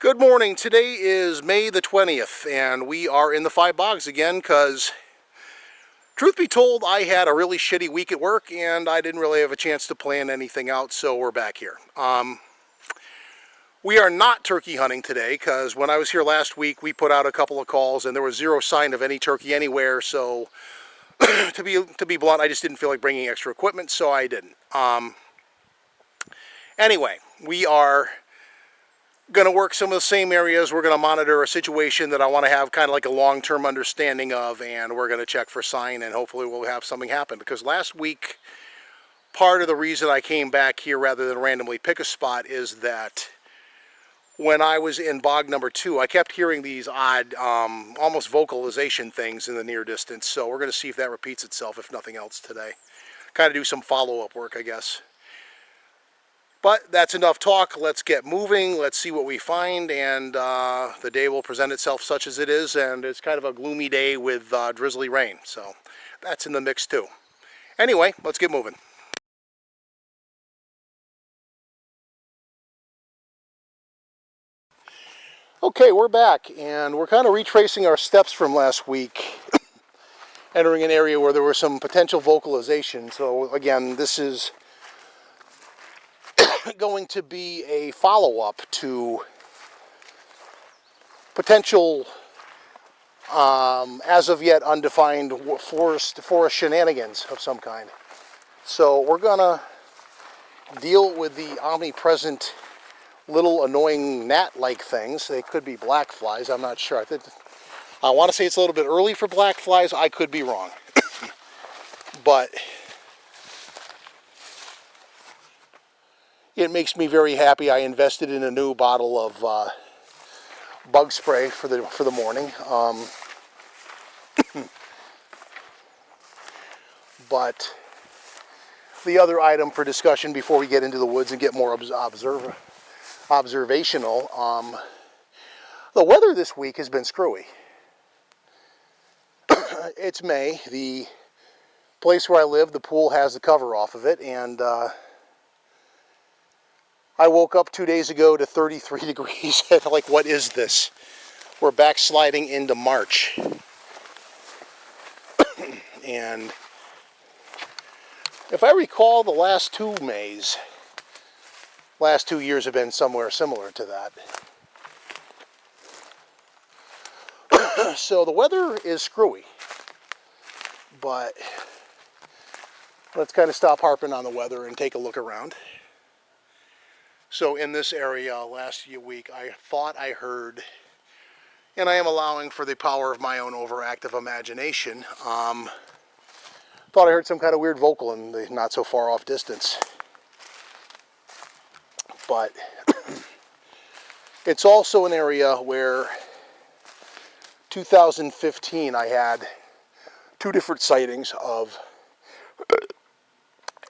Good morning. Today is May the 20th, and we are in the Five Bogs again because, truth be told, I had a really shitty week at work and I didn't really have a chance to plan anything out, so we're back here. We are not turkey hunting today because when I was here last week, we put out a couple of calls and there was zero sign of any turkey anywhere, so to be blunt, I just didn't feel like bringing extra equipment, so I didn't. Anyway, we are going to work some of the same areas. We're going to monitor a situation that I want to have kind of like a long-term understanding of, and we're going to check for sign, and hopefully we'll have something happen. Because last week, part of the reason I came back here rather than randomly pick a spot is that when I was in bog number 2, I kept hearing these odd, almost vocalization things in the near distance. So we're going to see if that repeats itself, if nothing else today. Kind of do some follow-up work, I guess. But that's enough talk. Let's get moving. Let's see what we find, and the day will present itself such as it is, and it's kind of a gloomy day with drizzly rain, so that's in the mix too. Anyway, let's get moving. Okay, we're back, and we're kind of retracing our steps from last week, entering an area where there was some potential vocalization. So again, this is going to be a follow-up to potential as of yet undefined forest shenanigans of some kind. So we're gonna deal with the omnipresent little annoying gnat-like things. They could be black flies, I'm not sure. I want to say it's a little bit early for black flies. I could be wrong. But it makes me very happy. I invested in a new bottle of bug spray for the morning. But the other item for discussion before we get into the woods and get more observational, the weather this week has been screwy. It's May. The place where I live, the pool has the cover off of it, and I woke up 2 days ago to 33 degrees. Like, what is this? We're backsliding into March. And if I recall, the last 2 Mays, last 2 years have been somewhere similar to that. So the weather is screwy. But let's kind of stop harping on the weather and take a look around. So in this area last week, I thought I heard, and I am allowing for the power of my own overactive imagination, thought I heard some kind of weird vocal in the not so far off distance. But it's also an area where 2015 I had 2 different sightings of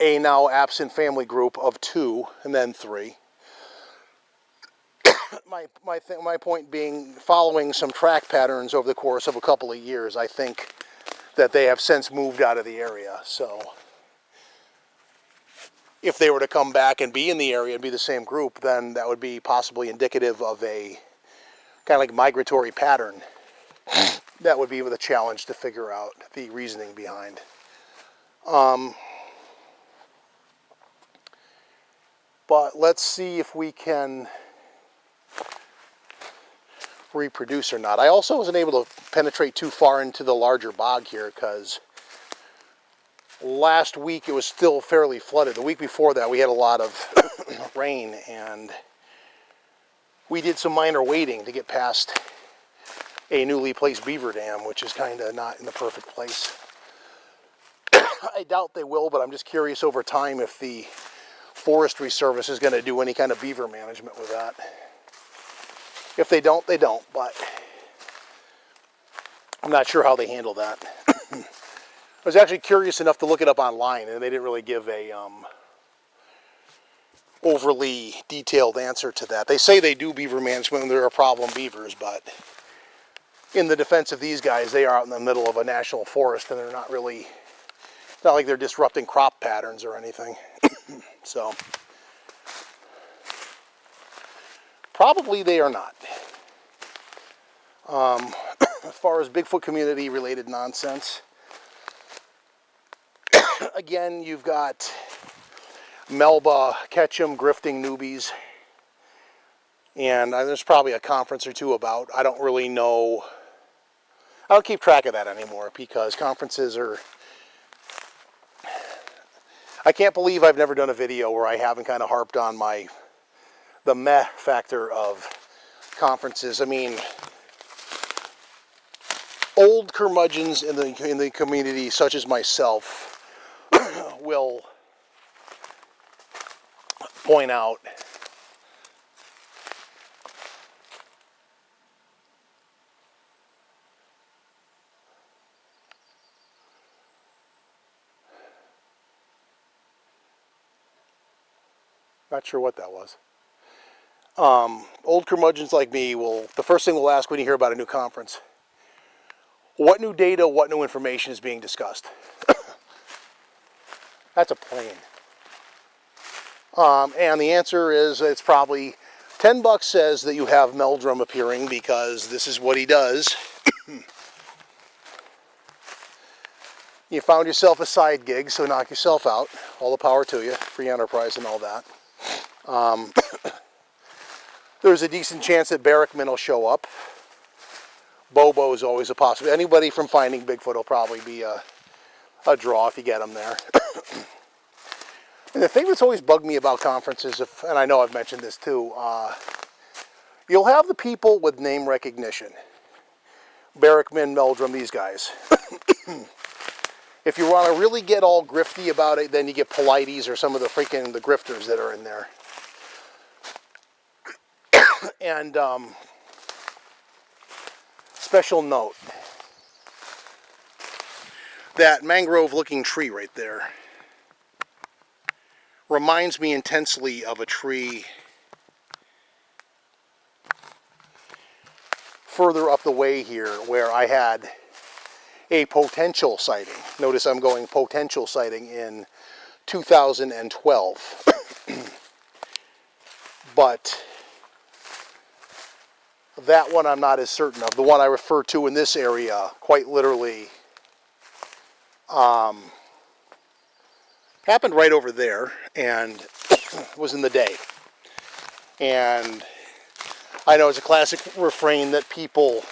a now absent family group of 2 and then 3. My point being, following some track patterns over the course of a couple of years, I think that they have since moved out of the area. So if they were to come back and be in the area and be the same group, then that would be possibly indicative of a kind of like migratory pattern. That would be the challenge to figure out the reasoning behind. But let's see if we can reproduce or not. I also wasn't able to penetrate too far into the larger bog here because last week it was still fairly flooded. The week before that we had a lot of rain, and we did some minor wading to get past a newly placed beaver dam, which is kind of not in the perfect place. I doubt they will, but I'm just curious over time if the Forestry Service is going to do any kind of beaver management with that. If they don't, they don't, but I'm not sure how they handle that. I was actually curious enough to look it up online, and they didn't really give a overly detailed answer to that. They say they do beaver management when there are problem beavers, but in the defense of these guys, they are out in the middle of a national forest, and they're not really, it's not like they're disrupting crop patterns or anything. So Probably they are not. As far as Bigfoot community related nonsense, again, you've got Melba, Ketchum, grifting newbies, and there's probably a conference or two about. I don't really know. I don't keep track of that anymore because conferences are... I can't believe I've never done a video where I haven't kind of harped on the meh factor of conferences. I mean, old curmudgeons in the community, such as myself, will point out not sure what that was. Old curmudgeons like me will, the first thing we'll ask when you hear about a new conference, what new data, what new information is being discussed? That's a plain. And the answer is it's probably $10 says that you have Meldrum appearing because this is what he does. You found yourself a side gig, so knock yourself out. All the power to you. Free enterprise and all that. There's a decent chance that Barrickman will show up. Bobo is always a possibility. Anybody from Finding Bigfoot will probably be a draw if you get them there. And the thing that's always bugged me about conferences, and I know I've mentioned this too, you'll have the people with name recognition. Barrickman, Meldrum, these guys. If you want to really get all grifty about it, then you get Polites or some of the grifters that are in there. And special note, that mangrove-looking tree right there reminds me intensely of a tree further up the way here where I had a potential sighting. Notice I'm going potential sighting in 2012. But that one I'm not as certain of. The one I refer to in this area, quite literally, happened right over there and was in the day. And I know it's a classic refrain that people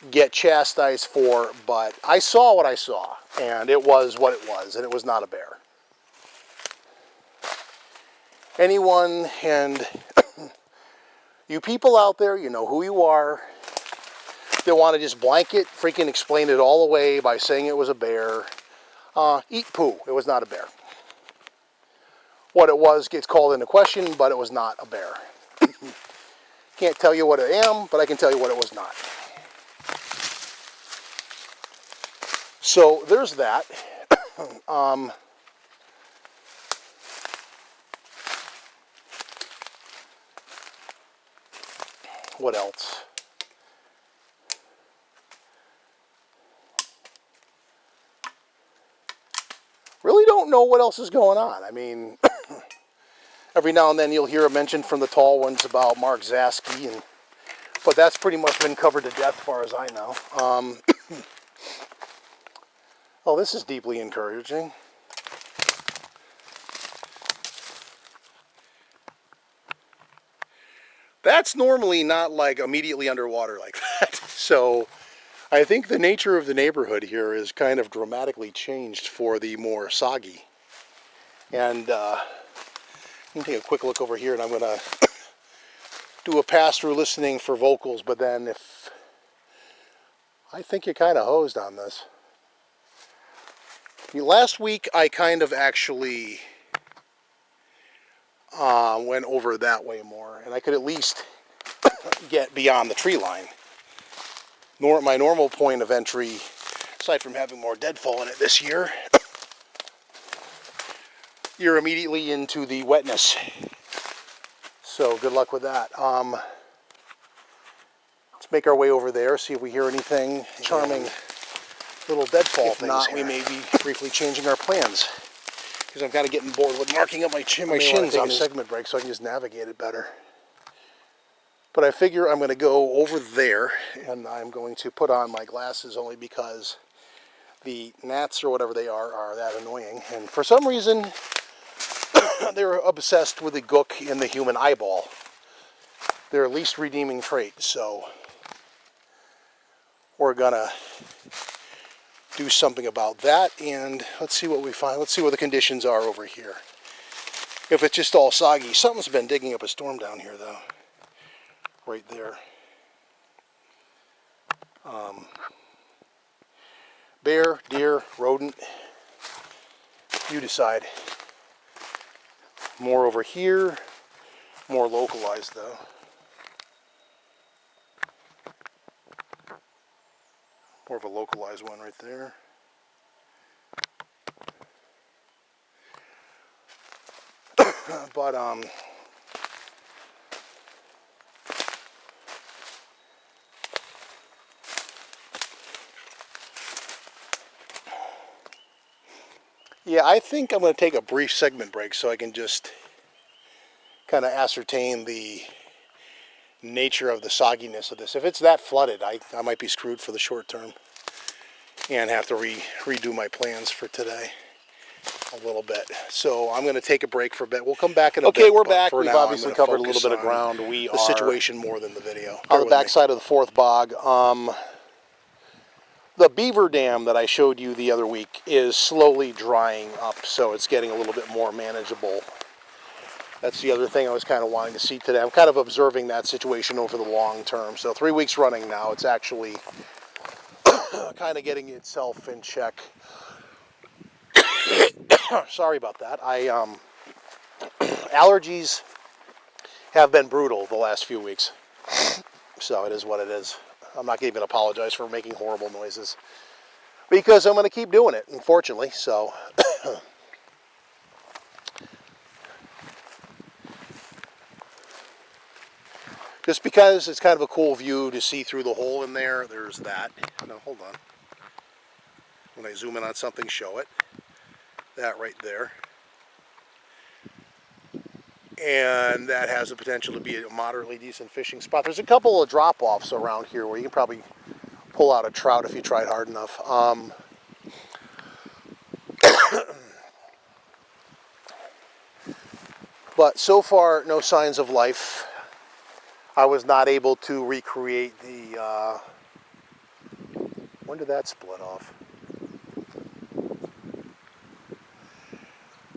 get chastised for, but I saw what I saw, and it was what it was, and it was not a bear. Anyone, and you people out there, you know who you are, they want to just blanket, freaking explain it all away by saying it was a bear. Eat poo, it was not a bear. What it was gets called into question, but it was not a bear. Can't tell you what I am, but I can tell you what it was not. So there's that. What else? Really don't know what else is going on. I mean, every now and then you'll hear a mention from the tall ones about Mark Zaski, but that's pretty much been covered to death as far as I know. Oh, this is deeply encouraging. That's normally not like immediately underwater like that. So I think the nature of the neighborhood here is kind of dramatically changed for the more soggy. And I'm going to take a quick look over here, and I'm going to do a pass-through listening for vocals, but then if... I think you're kind of hosed on this. Last week I kind of actually went over that way more, and I could at least get beyond the tree line. My normal point of entry, aside from having more deadfall in it this year, you're immediately into the wetness. So good luck with that. Let's make our way over there, see if we hear anything charming. Little deadfall things. If not, we may be briefly changing our plans, because I'm kind of getting bored with marking up my chins on segment break, so I can just navigate it better. But I figure I'm going to go over there, and I'm going to put on my glasses only because the gnats or whatever they are that annoying. And for some reason, they're obsessed with the gook in the human eyeball. Their least redeeming trait. So we're going to do something about that, and let's see what we find. Let's see what the conditions are over here. If it's just all soggy. Something's been digging up a storm down here, though. Right there. Bear, deer, rodent. You decide. More over here. More localized, though. More of a localized one right there. But yeah, I think I'm going to take a brief segment break so I can just kind of ascertain the nature of the sogginess of this. If it's that flooded, I might be screwed for the short term and have to redo my plans for today a little bit. So I'm going to take a break for a bit. We'll come back in a bit. Okay, we're back. We've obviously covered a little bit of ground. We are the situation more than the video. On the backside of the fourth bog. The beaver dam that I showed you the other week is slowly drying up, so it's getting a little bit more manageable. That's the other thing I was kind of wanting to see today. I'm kind of observing that situation over the long term. So 3 weeks running now, it's actually kind of getting itself in check. Sorry about that. Allergies have been brutal the last few weeks. So it is what it is. I'm not even going to apologize for making horrible noises because I'm going to keep doing it, unfortunately. So just because it's kind of a cool view to see through the hole in there, there's that. No, hold on. When I zoom in on something, show it. That right there. And that has the potential to be a moderately decent fishing spot. There's a couple of drop-offs around here where you can probably pull out a trout if you tried hard enough. But so far, no signs of life. I was not able to recreate the... when did that split off?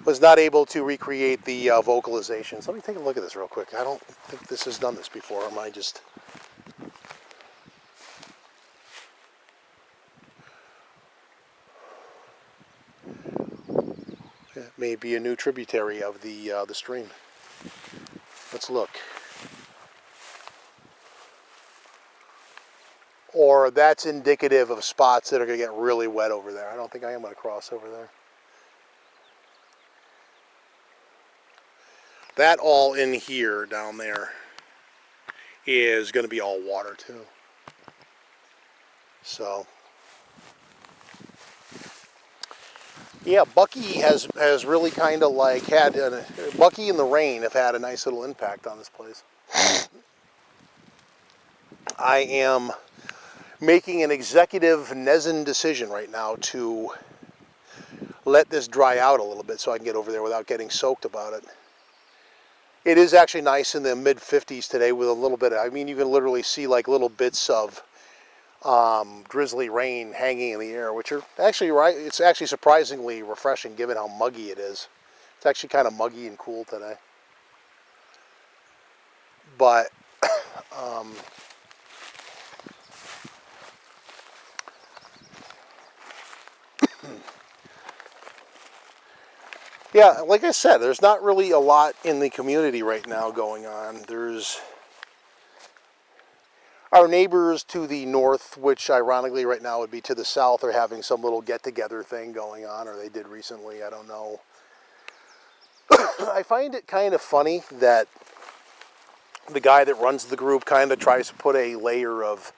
Was not able to recreate the vocalizations. Let me take a look at this real quick. I don't think this has done this before. Am I just... It may be a new tributary of the stream. Let's look. Or that's indicative of spots that are going to get really wet over there. I don't think I am going to cross over there. That all in here down there is going to be all water too. So yeah, Bucky has really kind of like had Bucky and the rain have had a nice little impact on this place. I am making an executive Nezen decision right now to let this dry out a little bit so I can get over there without getting soaked about it. It is actually nice in the mid-50s today with a little bit of, I mean, you can literally see like little bits of drizzly rain hanging in the air, which are actually right. It's actually surprisingly refreshing given how muggy it is. It's actually kind of muggy and cool today. But yeah, like I said, there's not really a lot in the community right now going on. There's our neighbors to the north, which ironically right now would be to the south, are having some little get-together thing going on, or they did recently, I don't know. I find it kind of funny that the guy that runs the group kind of tries to put a layer of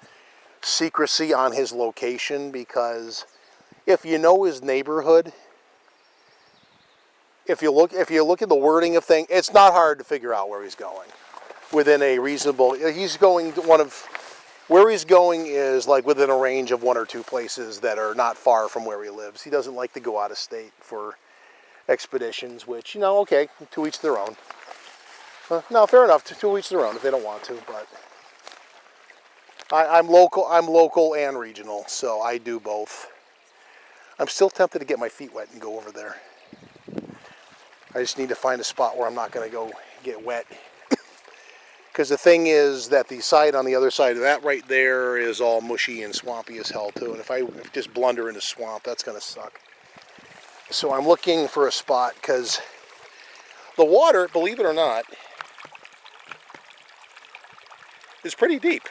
secrecy on his location, because if you know his neighborhood, if you look at the wording of things, it's not hard to figure out where he's going. within a reasonable, he's going to where he's going is like within a range of 1 or 2 places that are not far from where he lives. He doesn't like to go out of state for expeditions, which, you know, okay, to each their own. No, fair enough, to each their own if they don't want to, but I'm local and regional, so I do both. I'm still tempted to get my feet wet and go over there. I just need to find a spot where I'm not going to go get wet. Because the thing is that the side on the other side of that right there is all mushy and swampy as hell too. And if I just blunder into swamp, that's going to suck. So I'm looking for a spot because the water, believe it or not, is pretty deep.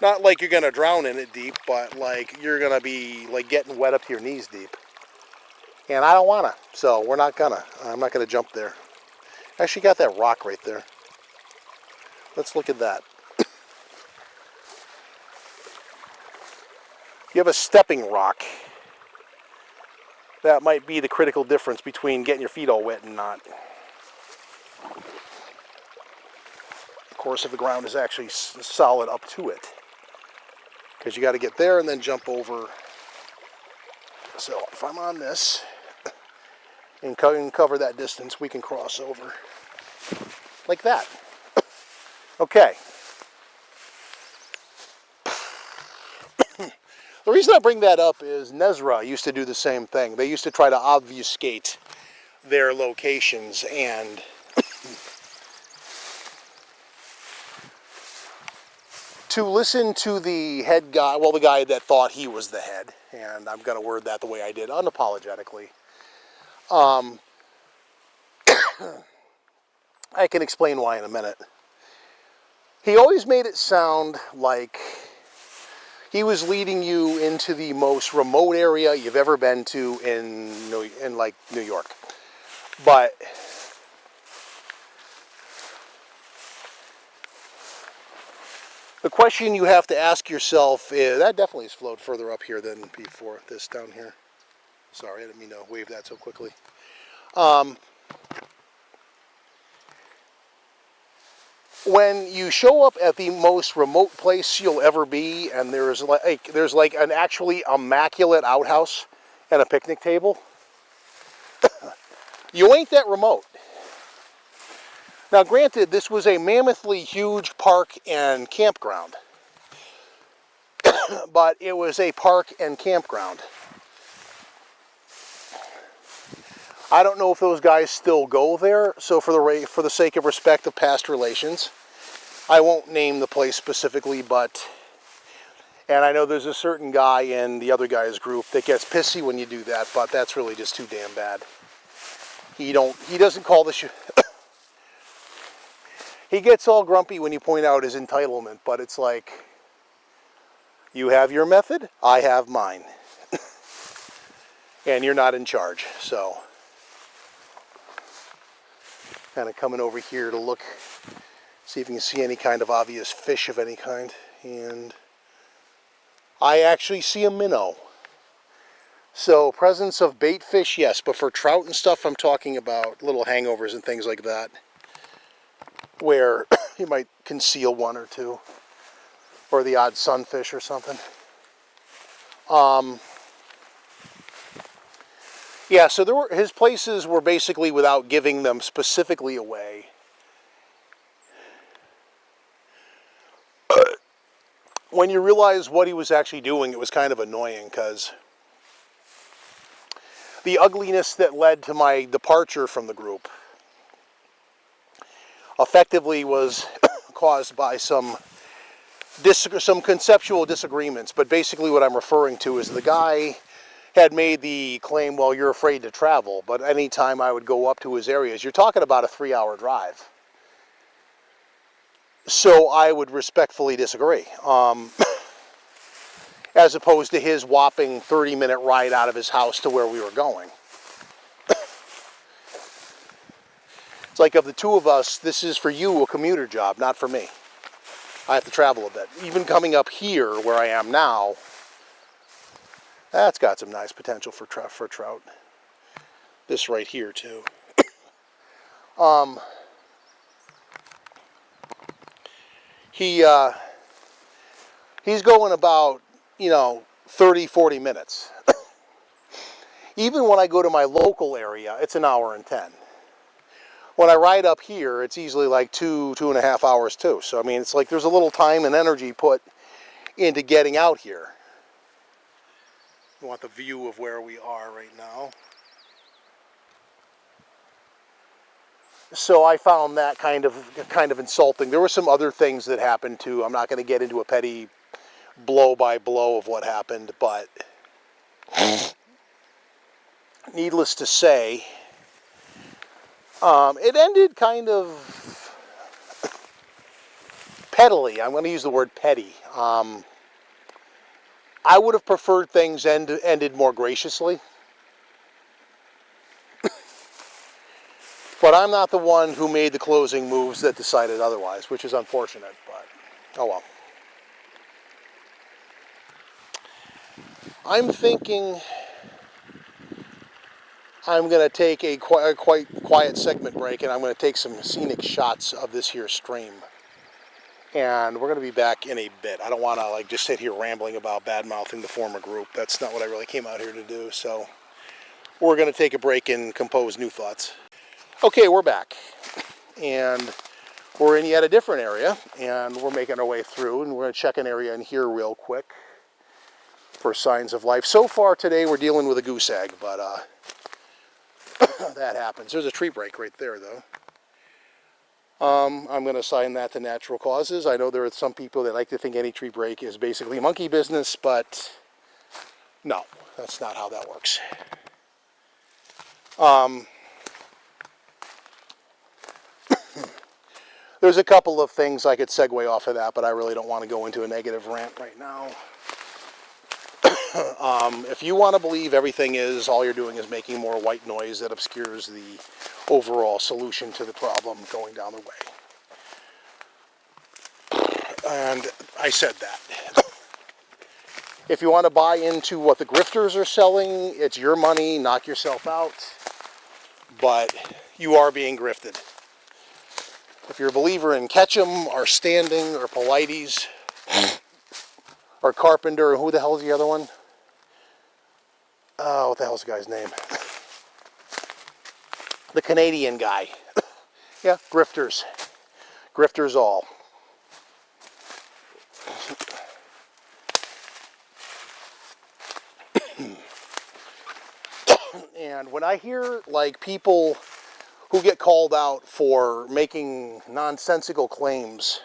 Not like you're going to drown in it deep, but like you're going to be like getting wet up to your knees deep. And I don't want to, so we're not gonna. I'm not going to jump there. Actually got that rock right there. Let's look at that. You have a stepping rock. That might be the critical difference between getting your feet all wet and not. Of course, if the ground is actually solid up to it. Because you got to get there and then jump over. So if I'm on this and cover that distance, we can cross over like that. Okay. The reason I bring that up is Nezra used to do the same thing. They used to try to obfuscate their locations and to listen to the head guy, well, the guy that thought he was the head, and I'm going to word that the way I did, unapologetically. I can explain why in a minute. He always made it sound like he was leading you into the most remote area you've ever been to in like New York. But the question you have to ask yourself is, that definitely has flowed further up here than before, this down here. Sorry, I didn't mean to wave that so quickly. When you show up at the most remote place you'll ever be, and there's like an actually immaculate outhouse and a picnic table, you ain't that remote. Now, granted, this was a mammothly huge park and campground, but it was a park and campground. I don't know if those guys still go there, so for the sake of respect of past relations, I won't name the place specifically, but, and I know there's a certain guy in the other guy's group that gets pissy when you do that, but that's really just too damn bad. He doesn't call the he gets all grumpy when you point out his entitlement, but it's like, you have your method, I have mine. And you're not in charge, so. Kind of coming over here to look, see if you can see any kind of obvious fish of any kind. And I actually see a minnow. So presence of bait fish, yes, but for trout and stuff, I'm talking about little hangovers and things like that, where you might conceal one or two, or the odd sunfish or something. Yeah, so his places were basically, without giving them specifically away, when you realize what he was actually doing, it was kind of annoying, because the ugliness that led to my departure from the group effectively was caused by some conceptual disagreements. But basically what I'm referring to is the guy had made the claim, well, you're afraid to travel, but anytime I would go up to his areas, you're talking about a 3-hour drive. So I would respectfully disagree. As opposed to his whopping 30-minute ride out of his house to where we were going. It's like, of the two of us, this is for you a commuter job, not for me. I have to travel a bit. Even coming up here where I am now, that's got some nice potential for trout. This right here too. He's going about, 30, 40 minutes. Even when I go to my local area, it's an hour and 10. When I ride up here, it's easily like 2.5 hours too. So, I mean, it's like there's a little time and energy put into getting out here. You want the view of where we are right now. So I found that kind of insulting. There were some other things that happened too. I'm not going to get into a petty blow by blow of what happened, but needless to say, it ended kind of pettily. I'm going to use the word petty. I would have preferred things ended more graciously. But I'm not the one who made the closing moves that decided otherwise, which is unfortunate, but oh well. I'm thinking I'm going to take a quite quiet segment break, and I'm going to take some scenic shots of this here stream. And we're going to be back in a bit. I don't want to just sit here rambling about bad-mouthing the former group. That's not what I really came out here to do. So we're going to take a break and compose new thoughts. Okay, we're back. And we're in yet a different area, and we're making our way through, and we're going to check an area in here real quick for signs of life. So far today we're dealing with a goose egg, but that happens. There's a tree break right there, though. I'm going to assign that to natural causes. I know there are some people that like to think any tree break is basically monkey business, but no, that's not how that works. There's a couple of things I could segue off of that, but I really don't want to go into a negative rant right now. If you want to believe everything is, all you're doing is making more white noise that obscures the overall solution to the problem going down the way. And I said that. If you want to buy into what the grifters are selling, it's your money, knock yourself out. But you are being grifted. If you're a believer in Ketchum or Standing or Polites or Carpenter, or who the hell is the other one? Oh, what the hell's the guy's name? The Canadian guy. Yeah, grifters. Grifters all. And when I hear people who get called out for making nonsensical claims,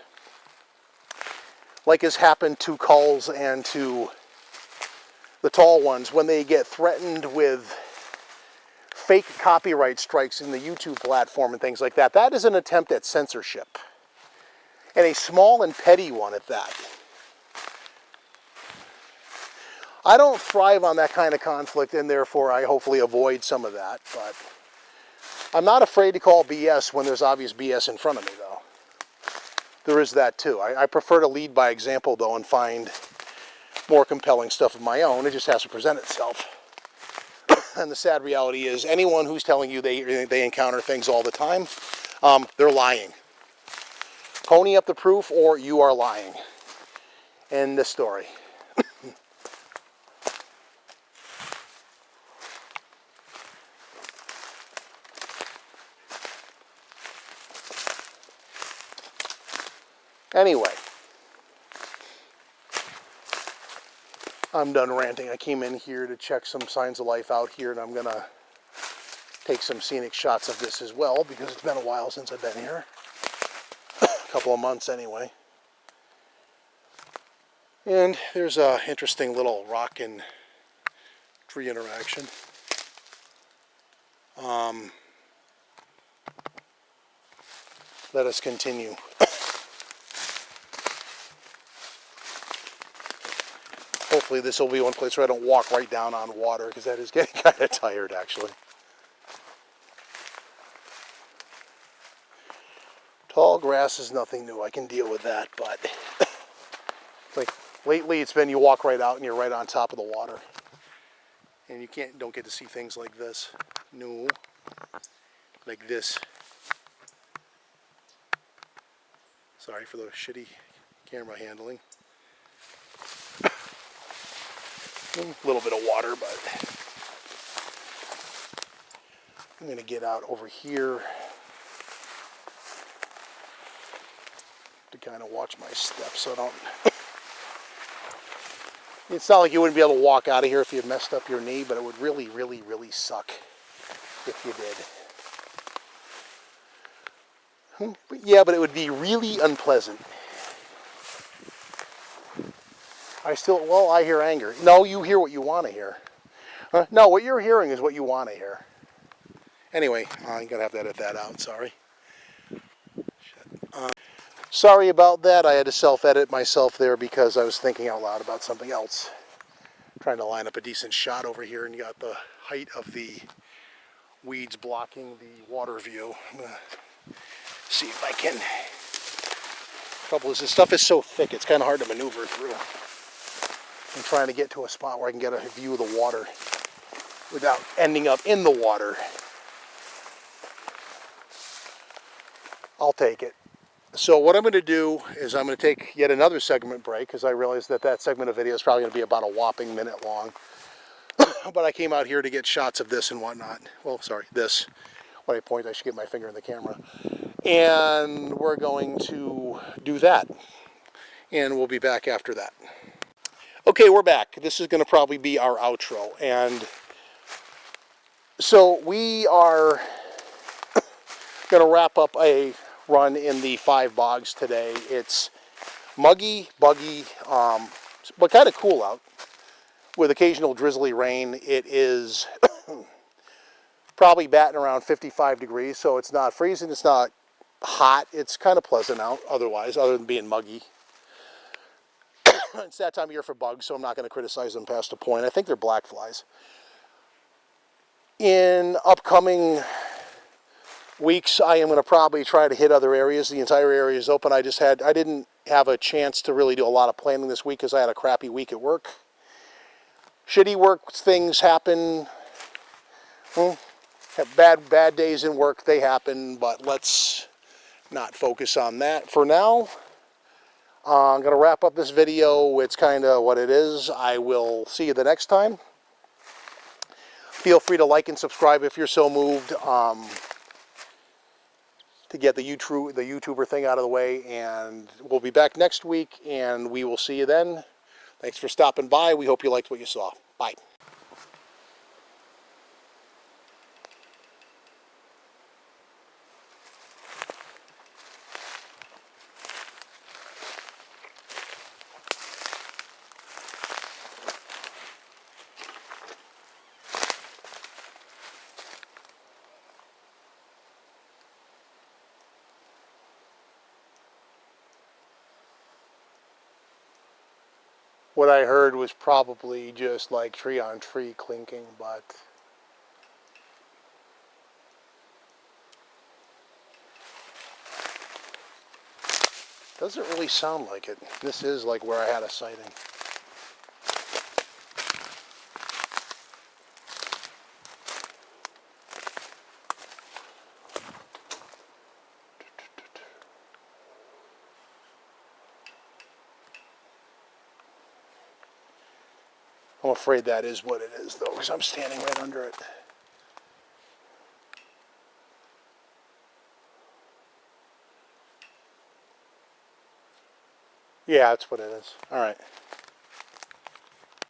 like has happened to Culls and to the tall ones, when they get threatened with fake copyright strikes in the YouTube platform and things like that, that is an attempt at censorship. And a small and petty one at that. I don't thrive on that kind of conflict, and therefore I hopefully avoid some of that, but I'm not afraid to call BS when there's obvious BS in front of me, though. There is that, too. I prefer to lead by example, though, and find more compelling stuff of my own. It just has to present itself. And the sad reality is, anyone who's telling you they encounter things all the time, they're lying. Pony up the proof, or you are lying. End the story. Anyway, I'm done ranting. I came in here to check some signs of life out here, and I'm going to take some scenic shots of this as well, because it's been a while since I've been here. A couple of months anyway. And there's a interesting little rock and tree interaction. Let us continue. Hopefully this will be one place where I don't walk right down on water, because that is getting kind of tired, actually. Tall grass is nothing new. I can deal with that, but lately it's been you walk right out and you're right on top of the water. And you don't get to see things like this. No. Like this. Sorry for the shitty camera handling. A little bit of water, but I'm going to get out over here to kind of watch my steps so I don't... It's not like you wouldn't be able to walk out of here if you messed up your knee, but it would really, really, really suck if you did. But it would be really unpleasant. I hear anger. No, you hear what you want to hear. No, what you're hearing is what you want to hear. Anyway, I'm going to have to edit that out, sorry. Sorry about that. I had to self-edit myself there because I was thinking out loud about something else. Trying to line up a decent shot over here, and you got the height of the weeds blocking the water view. I'm going to see if I can... Trouble is, this stuff is so thick, it's kind of hard to maneuver through. I'm trying to get to a spot where I can get a view of the water without ending up in the water. I'll take it. So what I'm going to do is I'm going to take yet another segment break, because I realized that that segment of video is probably going to be about a whopping minute long. But I came out here to get shots of this and whatnot. Well, sorry, this. When I point, I should get my finger in the camera. And we're going to do that. And we'll be back after that. Okay, we're back. This is going to probably be our outro. And so we are going to wrap up a run in the 5 bogs today. It's muggy, buggy, but kind of cool out with occasional drizzly rain. It is probably batting around 55 degrees, so it's not freezing, it's not hot, it's kind of pleasant out otherwise, other than being muggy. It's that time of year for bugs, so I'm not going to criticize them past a point. I think they're black flies. In upcoming weeks, I am going to probably try to hit other areas. The entire area is open. I didn't have a chance to really do a lot of planning this week because I had a crappy week at work. Shitty work things happen. Have bad days in work, they happen, but let's not focus on that for now. I'm going to wrap up this video. It's kind of what it is. I will see you the next time. Feel free to like and subscribe if you're so moved. To get the YouTuber thing out of the way, and we'll be back next week, and we will see you then. Thanks for stopping by. We hope you liked what you saw. Bye. What I heard was probably just like tree on tree clinking, but doesn't really sound like it. This is like where I had a sighting. I'm afraid that is what it is, though, because I'm standing right under it. Yeah, that's what it is. All right.